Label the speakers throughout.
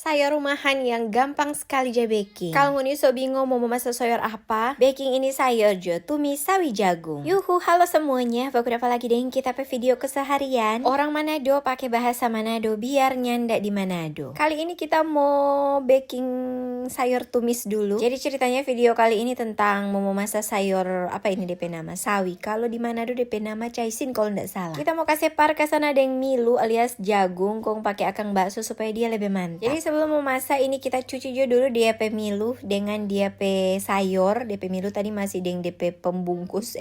Speaker 1: sayur rumahan yang gampang sekali ja baking. Kalau ngoni so bingung mau memasak sayur apa, baking ini sayur jo tumis sawi jagung. Yuhu, halo semuanya, baku apa lagi deh kita pe video keseharian. Orang Manado pakai bahasa Manado biar nyandak di Manado. Kali ini kita mau baking sayur tumis dulu. Jadi ceritanya video kali ini tentang mau memasak sayur apa ini DP nama sawi. Kalau di Manado DP nama caisin kalau ndak salah. Kita mau kasih par ke sana deng milu alias jagung kong pakai akang bakso supaya dia lebih mantap. Jadi sebelum memasak ini kita cuci dulu dia pe milu dengan dia pe sayur. DP milu tadi masih deng DP pembungkus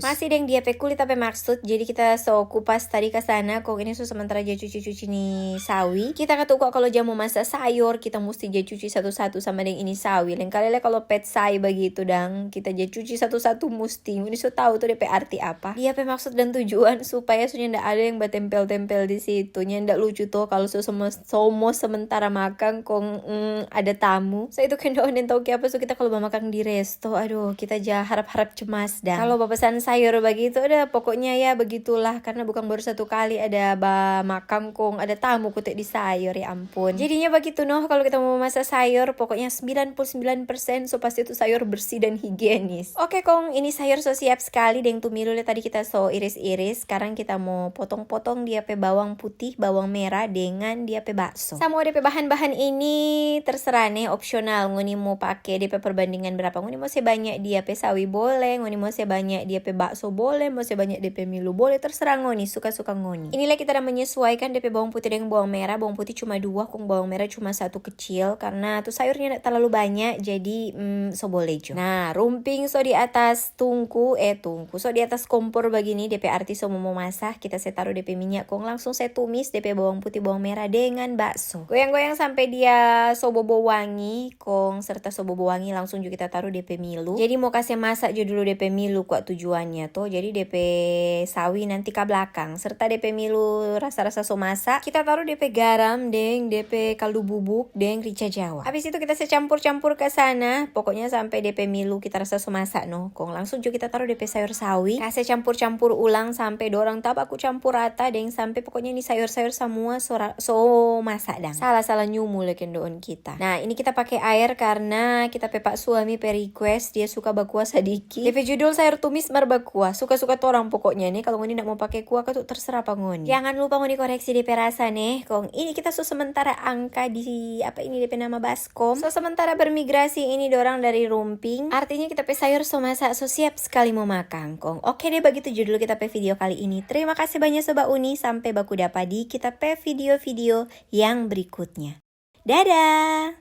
Speaker 1: masih deng dia pe kulit apa maksud. Jadi kita so kupas tadi ke sana kong ini sementara aja cuci nih sawi. Kita ketukuk kalau jamu masak sayur kita mesti aja cuci satu-satu sama deng ini sawi. Lain kali kalau pet say begitu dang kita aja cuci satu-satu mesti. Ini so tahu tuh DP arti apa. Dia pe maksud dan tujuan supaya sunya ndak ada yang bertempel-tempel di situ. Ndak lucu tuh kalau somo sementara makan kong ada tamu. Saya itu kan doang dan tahu apa so kita kalau makan di resto. Aduh, kita aja harap-harap cemas dah. Kalau pesan sayur begitu udah pokoknya ya begitulah karena bukan baru satu kali ada makan kong ada tamu kutek di sayur ya ampun. Jadinya begitu noh kalau kita mau masak sayur pokoknya 99% so pasti itu sayur bersih dan higienis. Oke kong, ini sayur so siap sekali deng tumilu tadi kita so iris-iris. Sekarang kita mau potong-potong dia pe bawang putih, bawang merah dengan dia pe bakso. Sama DP bahan-bahan ini terserah nih opsional. Ngoni mau pakai DP perbandingan berapa? Ngoni mau sebanyak dia pe sawi boleh, ngoni mau sebanyak dia pe bakso boleh, mau sebanyak DP milu boleh, terserah ngoni, suka-suka ngoni. Inilah kita udah menyesuaikan DP bawang putih dengan bawang merah. Bawang putih cuma 2, kong bawang merah cuma 1 kecil karena tuh sayurnya tidak terlalu banyak jadi so boleh jo. Nah, rumping so di atas tungku so di atas kompor begini DP arti so mau masak, kita saya taruh DP minyak kong langsung saya tumis DP bawang putih bawang merah dengan bakso. Goyang-goyang sampai dia so bobo wangi kong serta so bobo wangi langsung juga kita taruh DP milu. Jadi mau kasih masak juga dulu DP milu kok tujuannya tuh. Jadi DP sawi nanti ke belakang serta DP milu rasa-rasa so masak. Kita taruh DP garam deng DP kaldu bubuk deng rica jawa. Habis itu kita campur-campur ke sana. Pokoknya sampai DP milu kita rasa so masak no. Kong langsung juga kita taruh DP sayur sawi. Kasih campur-campur ulang sampai dorang tab aku campur rata deng sampai pokoknya ini sayur-sayur semua so masak dang. Salah-salah nyumu leken doon kita. Nah, ini kita pakai air karena kita pe pak suami pe request dia suka bakuah sedikit. DP judul sayur tumis marbakuah. Suka-suka orang pokoknya nih. Kalau ngoni nak mau pakai kuah tuh terserah apa ngoni. Jangan lupa ngoni koreksi DP rasa nih. Kong ini kita so sementara angka di apa ini DP nama baskom. So sementara bermigrasi ini dorang dari rumping. Artinya kita pe sayur so masak so siap sekali mau makan kong. Oke deh begitu judul kita pe video kali ini. Terima kasih banyak Sobat Uni. Sampai baku dapat di kita pe video-video yang berikutnya. Dadah!